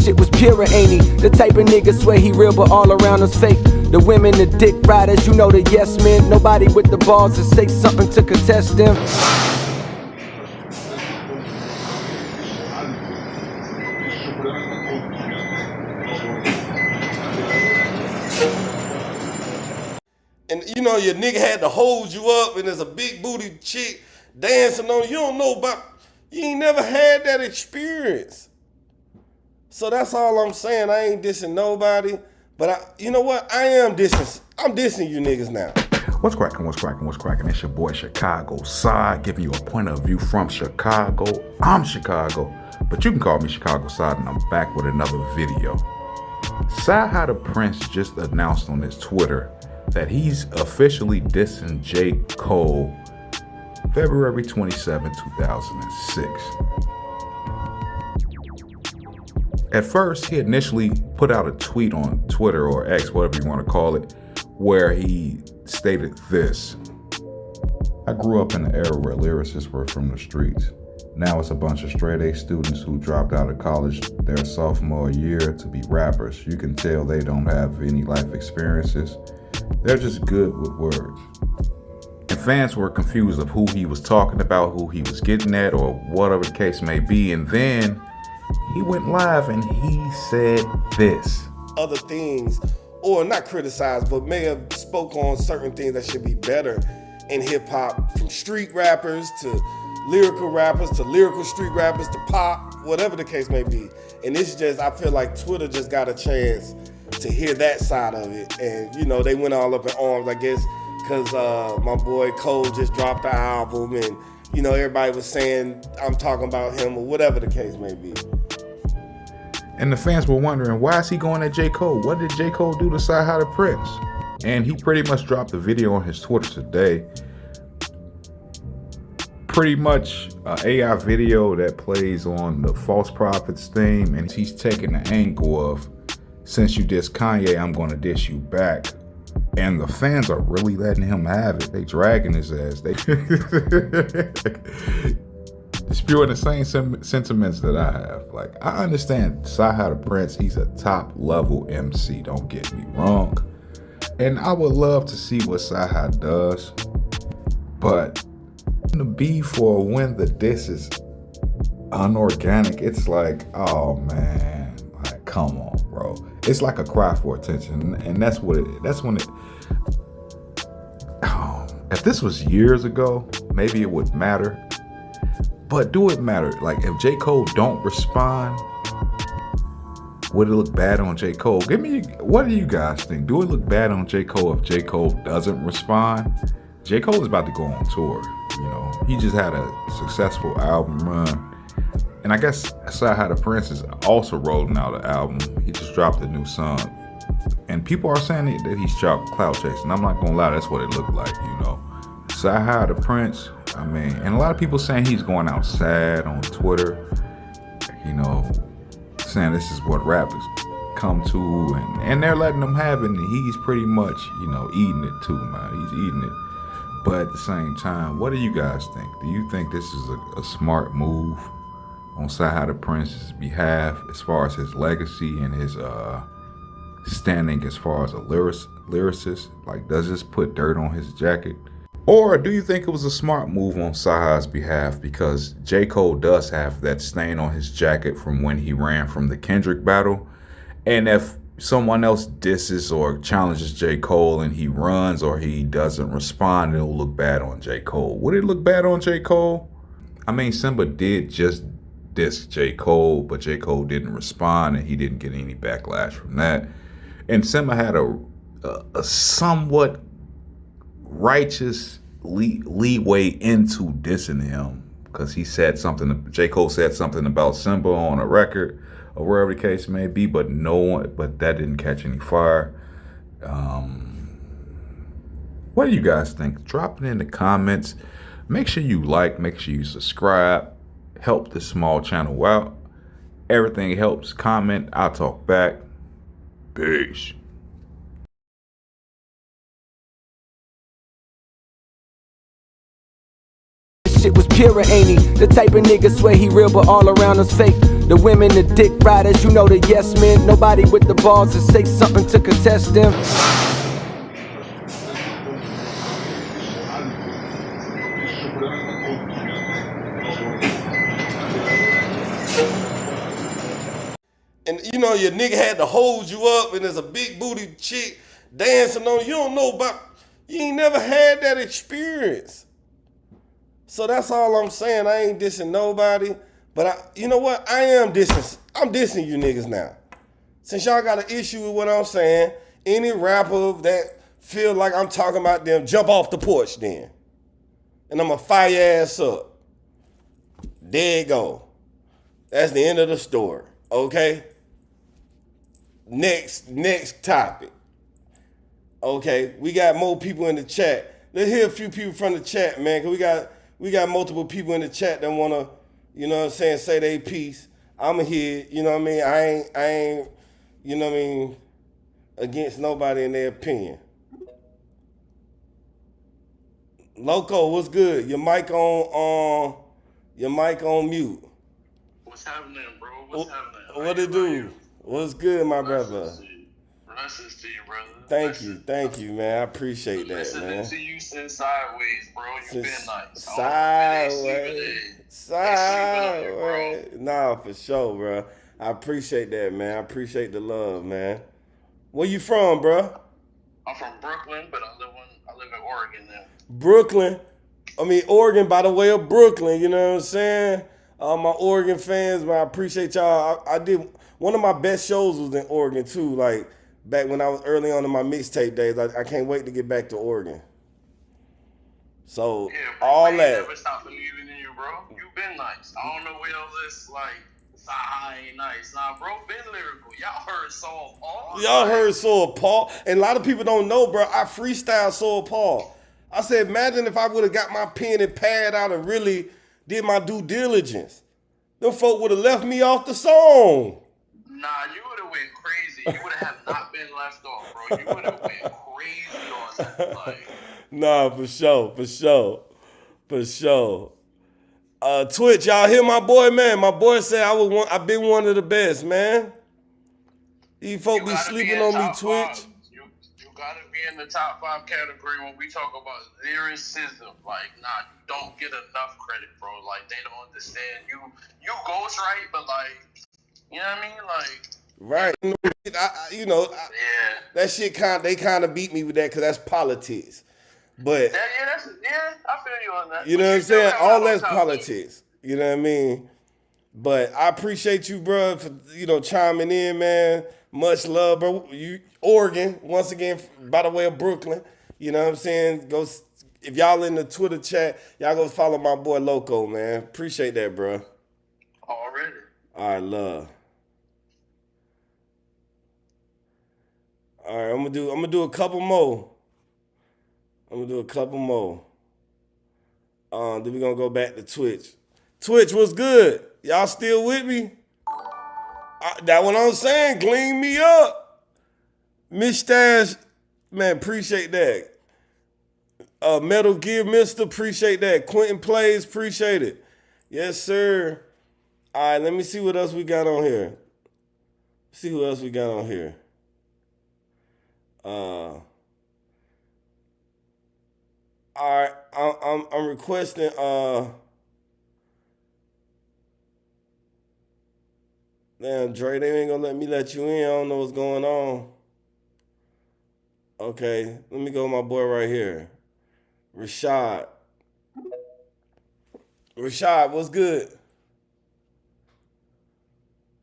shit was pure, ain't he? The type of nigga swear he real but all around us fake. The women, the dick riders, you know the yes men. Nobody with the balls to say something to contest them. And you know your nigga had to hold you up and there's a big booty chick dancing on you. You don't know about, you ain't never had that experience. So that's all I'm saying. I ain't dissing nobody, but you know what? I'm dissing you niggas now. What's cracking? It's your boy Chicago Side, giving you a point of view from Chicago. I'm Chicago, but you can call me Chicago Side, and I'm back with another video. CyHi The Prynce just announced on his Twitter that he's officially dissing j.cole February 27, 2006. At first, he initially put out a tweet on Twitter or X, whatever you want to call it, where he stated this: I grew up in an era where lyricists were from the streets. Now it's a bunch of straight-A students who dropped out of college their sophomore year to be rappers. You can tell they don't have any life experiences. They're just good with words. And fans were confused of who he was talking about, who he was getting at, or whatever the case may be. And then he went live and he said this. Other things, or not criticized, but may have spoke on certain things that should be better in hip hop, from street rappers to lyrical street rappers to pop, whatever the case may be. And it's just, I feel like Twitter just got a chance to hear that side of it. And you know, they went all up in arms, I guess, because my boy Cole just dropped the album, and you know, everybody was saying I'm talking about him or whatever the case may be. And the fans were wondering, why is he going at j.cole? What did j.cole do to CyHi The Prynce? And he pretty much dropped a video on his Twitter today. Pretty much an AI video that plays on the False Prophets theme, and he's taking the angle of, since you diss Kanye, I'm gonna diss you back. And the fans are really letting him have it. They dragging his ass. They spewing the same sentiments that I have. Like, I understand CyHi The Prynce, he's a top level MC, don't get me wrong. And I would love to see what CyHi does. But the beef or when the diss is unorganic, it's like, oh man, like, come on, bro. It's like a cry for attention, and that's when it. If this was years ago, maybe it would matter. But do it matter? Like, if j.cole don't respond, would it look bad on j.cole? What do you guys think? Do it look bad on j.cole if j.cole doesn't respond? j.cole is about to go on tour. You know, he just had a successful album run. And I guess CyHi The Prynce is also rolling out an album. He just dropped a new song. And people are saying that he's Clout chasing. I'm not gonna lie, that's what it looked like, you know. CyHi The Prynce, I mean, and a lot of people saying he's going out sad on Twitter, you know, saying this is what rap has come to, and they're letting him have it, and he's pretty much, you know, eating it too, man. He's eating it. But at the same time, what do you guys think? Do you think this is a smart move on CyHi The Prynce's behalf as far as his legacy and his standing as far as a lyricist? Like, does this put dirt on his jacket? Or do you think it was a smart move on CyHi's behalf because j.cole does have that stain on his jacket from when he ran from the Kendrick battle? And if someone else disses or challenges j.cole and he runs or he doesn't respond, it'll look bad on j.cole. Would it look bad on j.cole? I mean, Simba did just diss j.cole, but j.cole didn't respond and he didn't get any backlash from that. And Simba had a somewhat righteous leeway into dissing him because he said something, j.cole said something about Simba on a record or wherever the case may be, but that didn't catch any fire. What do you guys think? Drop it in the comments. Make sure you like, make sure you subscribe, help this small channel out. Everything helps. Comment, I'll talk back. Peace. Shit was pure, ain't he? The type of nigga swear he real but all around us fake. The women, the dick riders, you know the yes men. Nobody with the balls to say something to contest them. And you know your nigga had to hold you up, and there's a big booty chick dancing on you. You don't know about. You ain't never had that experience. So that's all I'm saying. I ain't dissing nobody, but you know what? I am dissing. I'm dissing you niggas now. Since y'all got an issue with what I'm saying, any rapper that feel like I'm talking about them, jump off the porch then, and I'ma fire your ass up. There you go. That's the end of the story. Okay. Next topic. Okay, we got more people in the chat. Let's hear a few people from the chat, man. Cause we got multiple people in the chat that wanna, you know what I'm saying, say their piece. I'ma hear it, you know what I mean? I ain't, you know what I mean, against nobody in their opinion. Loco, what's good? Your mic on mute. What's happening, bro? What's happening? What it do? What's good, my brother? Blessings to you, brother. Thank you, man. I appreciate that, Listening man. to you since sideways, bro. You been nice. Sideways. Nah, for sure, bro. I appreciate that, man. I appreciate the love, man. Where you from, bro? I'm from Brooklyn, but I live in Oregon now. Brooklyn. Oregon by the way of Brooklyn, you know what I'm saying? All my Oregon fans, man, I appreciate y'all. I did one of my best shows was in Oregon too, like back when I was early on in my mixtape days. I can't wait to get back to Oregon. So yeah, bro, all man, that. Never stop believing in you, bro. You been nice. I don't know where all this like CyHi ain't nice. Nah, bro, been lyrical. Y'all heard Soul Paul. Y'all heard Soul Paul, and a lot of people don't know, bro. I freestyle Soul Paul. I said, imagine if I would have got my pen and pad out and really did my due diligence. Them folk would have left me off the song. Nah, you would have went crazy. You would have not been left off, bro. You would have went crazy on that. Like, nah, for sure. Twitch, y'all hear my boy, man? My boy said I've been one of the best, man. These folk be sleeping on me, Twitch. You gotta be in the top 5 category when we talk about lyricism. Like, nah, you don't get enough credit, bro. Like, they don't understand you. You ghost right, but like, you know what I mean? Like, right. That shit they kind of beat me with that because that's politics. But I feel you on that. You know what I'm saying? All that's politics. You know what I mean? But I appreciate you, bro, for chiming in, man. Much love, bro. You Oregon, once again, by the way of Brooklyn. You know what I'm saying? Go if y'all in the Twitter chat, y'all go follow my boy Loco, man. Appreciate that, bro. Already. All right, love. All right, I'm gonna do a couple more. Then we're gonna go back to Twitch. Twitch, what's good? Y'all still with me? That what I'm saying. Glean me up. Miss Stash, man, appreciate that. Metal Gear Mister, appreciate that. Quentin Plays, appreciate it. Yes, sir. All right, let me see what else we got on here. See who else we got on here. All right, I'm requesting. Damn, Dre, they ain't gonna let you in. I don't know what's going on. Okay, let me go with my boy right here, Rashad. Rashad, what's good?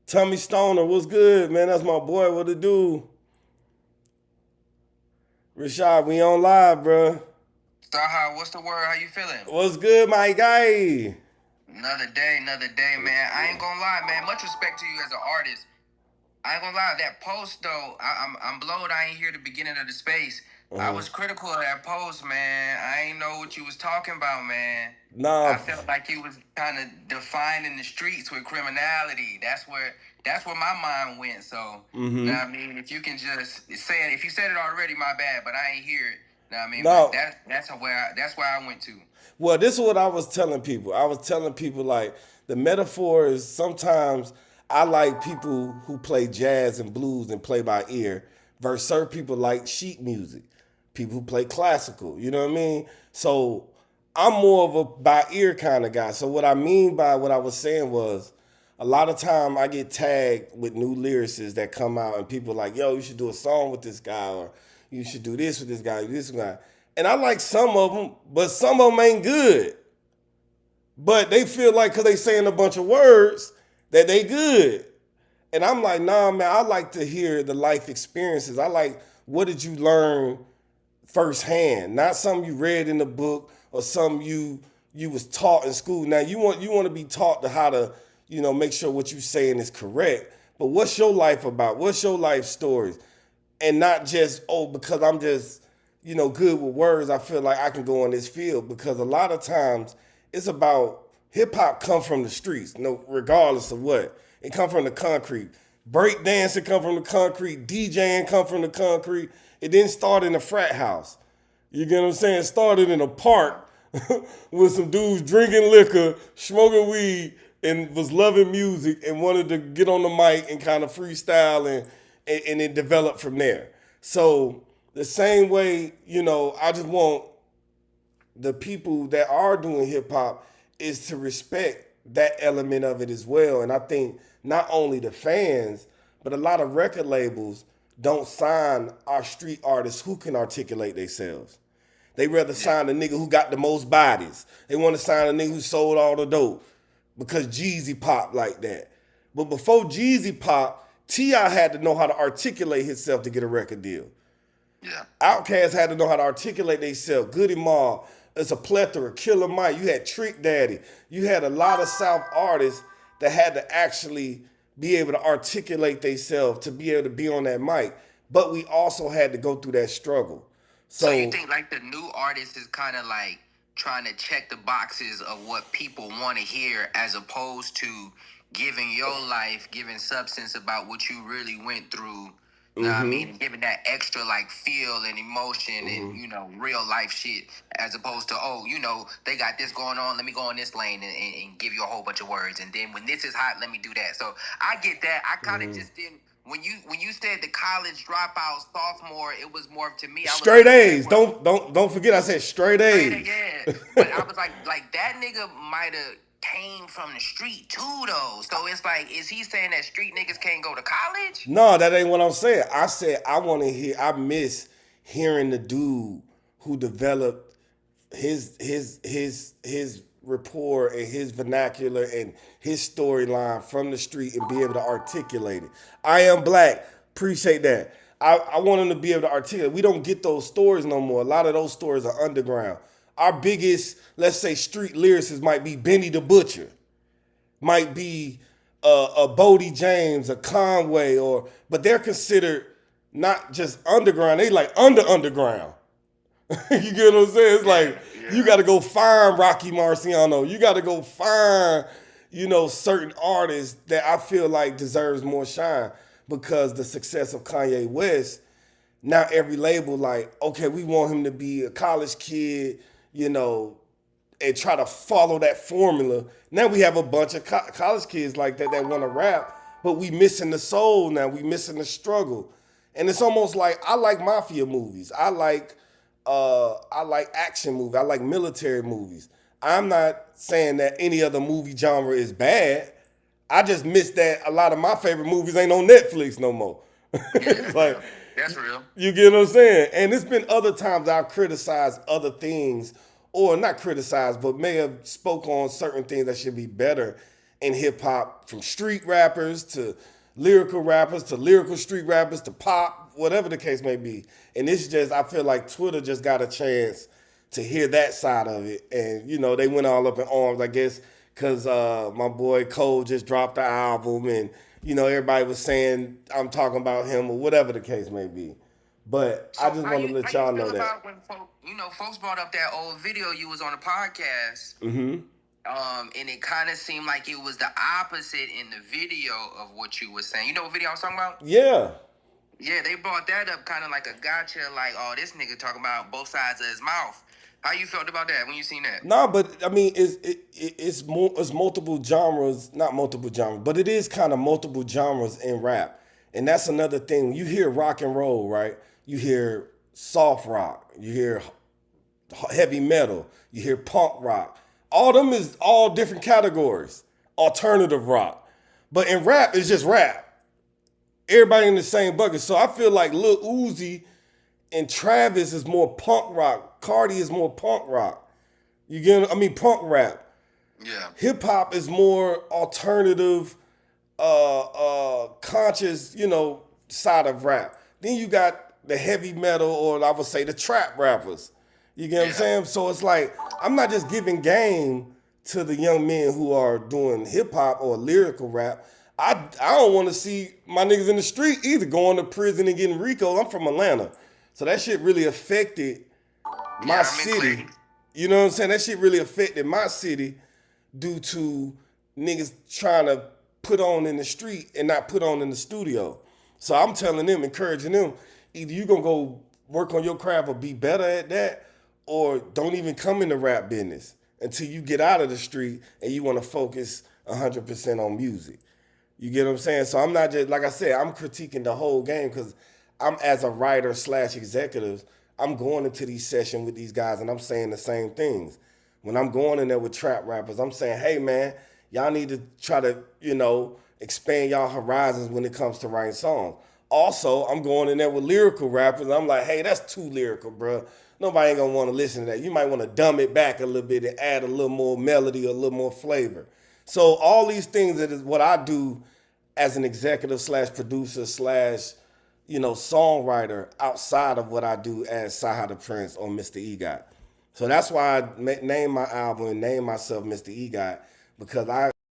Tommy Stoner, what's good, man? That's my boy. What it do? Rashad, we on live, bro. CyHi, what's the word? How you feeling? What's good, my guy? Another day, man. I ain't gonna lie, man. Much respect to you as an artist. I ain't gonna lie, that post though, I'm blowed. I ain't hear the beginning of the space. I was critical of that post, man. I ain't know what you was talking about, man. Nah. I felt like you was kind of defining the streets with criminality. That's where my mind went. So, you know what I mean? If you can just say it, if you said it already, my bad, but I ain't hear it. You know what I mean? No. But that's where I went to. Well, this is what I was telling people. I was telling people, like, the metaphor is sometimes I like people who play jazz and blues and play by ear versus certain people like sheet music, people who play classical, you know what I mean? So I'm more of a by ear kind of guy. So what I mean by what I was saying was a lot of time I get tagged with new lyricists that come out and people are like, yo, you should do a song with this guy or you should do this with this guy, this guy. And I like some of them, but some of them ain't good. But they feel like because they saying a bunch of words that they good. And I'm like, nah, man, I like to hear the life experiences. I like, what did you learn firsthand? Not something you read in the book or something you was taught in school. Now you want to be taught to how to, make sure what you saying is correct. But what's your life about? What's your life stories? And not just, because I'm just, good with words, I feel like I can go in this field. Because a lot of times it's about hip hop come from the streets, regardless of what. It come from the concrete. Break dancing come from the concrete. DJing come from the concrete. It didn't start in a frat house. You get what I'm saying? It started in a park with some dudes drinking liquor, smoking weed, and was loving music and wanted to get on the mic and kind of freestyle and it developed from there. So the same way, I just want the people that are doing hip hop is to respect that element of it as well. And I think not only the fans, but a lot of record labels don't sign our street artists who can articulate themselves. They rather sign a nigga who got the most bodies. They want to sign a nigga who sold all the dope because Jeezy popped like that. But before Jeezy popped, T.I. had to know how to articulate himself to get a record deal. Yeah. Outkast had to know how to articulate themselves. Goody Mob. It's a plethora. Killer Mike. You had Trick Daddy. You had a lot of South artists that had to actually be able to articulate themselves to be able to be on that mic. But we also had to go through that struggle. So you think like the new artist is kind of like trying to check the boxes of what people want to hear as opposed to giving your life, giving substance about what you really went through. You know what I mean? Giving that extra like feel and emotion and, real life shit as opposed to, they got this going on. Let me go in this lane and give you a whole bunch of words. And then when this is hot, let me do that. So I get that. I kind of just didn't. When you said the college dropout sophomore, it was more to me. I was straight like, A's. Don't forget I said straight A's. Yeah. But I was like that nigga might have came from the street too though. So it's like, is he saying that street niggas can't go to college? No, that ain't what I'm saying. I said I miss hearing the dude who developed his rapport and his vernacular and his storyline from the street and be able to articulate it. I am black. Appreciate that. I want him to be able to articulate. We don't get those stories no more. A lot of those stories are underground. Our biggest, let's say, street lyricists might be Benny the Butcher, might be a Bodie James, a Conway, but they're considered not just underground. They like underground. You get what I'm saying? It's like you got to go find Rocky Marciano. You got to go find, certain artists that I feel like deserves more shine because the success of Kanye West. Now every label like, okay, we want him to be a college kid, and try to follow that formula. Now we have a bunch of college kids like that want to rap, but we missing the soul now. We missing the struggle. And it's almost like I like mafia movies. I like action movies. I like military movies. I'm not saying that any other movie genre is bad. I just miss that a lot of my favorite movies ain't on Netflix no more. It's like, that's real. You get what I'm saying? And it's been other times I've criticized other things, or not criticized, but may have spoke on certain things that should be better in hip hop, from street rappers to lyrical street rappers to pop, whatever the case may be. And it's just, I feel like Twitter just got a chance to hear that side of it. And, they went all up in arms, I guess, because my boy Cole just dropped the album and, everybody was saying I'm talking about him or whatever the case may be. But I just want to let y'all know that. When folks brought up that old video you was on the podcast. And it kind of seemed like it was the opposite in the video of what you were saying. You know what video I was talking about? Yeah. Yeah, they brought that up kind of like a gotcha, like, oh, this nigga talking about both sides of his mouth. How you felt about that when you seen that? Nah, but I mean, it's multiple genres, not multiple genres, but it is kind of multiple genres in rap, and that's another thing. When you hear rock and roll, right? You hear soft rock, you hear heavy metal, you hear punk rock. All them is all different categories. Alternative rock, but in rap, it's just rap. Everybody in the same bucket. So I feel like Lil Uzi and Travis is more punk rock. Cardi is more punk rock. You get, I mean, punk rap. Yeah. Hip hop is more alternative, conscious, side of rap. Then you got the heavy metal, or I would say the trap rappers. You get what I'm saying? So it's like, I'm not just giving game to the young men who are doing hip hop or lyrical rap. I don't want to see my niggas in the street either going to prison and getting RICO. I'm from Atlanta. So that shit really affected my city. You know what I'm saying? That shit really affected my city due to niggas trying to put on in the street and not put on in the studio. So I'm telling them, encouraging them, either you gonna go work on your craft or be better at that, or don't even come in the rap business until you get out of the street and you want to focus 100% on music. You get what I'm saying? So I'm not just, like I said, I'm critiquing the whole game because I'm, as a writer / executive, I'm going into these sessions with these guys and I'm saying the same things. When I'm going in there with trap rappers, I'm saying, hey man, y'all need to try to, expand y'all horizons when it comes to writing songs. Also, I'm going in there with lyrical rappers. I'm like, hey, that's too lyrical, bro. Nobody ain't gonna want to listen to that. You might want to dumb it back a little bit and add a little more melody or a little more flavor. So all these things, that is what I do as an executive / producer / songwriter outside of what I do as CyHi The Prynce or Mr. EGOT. So that's why I named my album and named myself Mr. EGOT, because I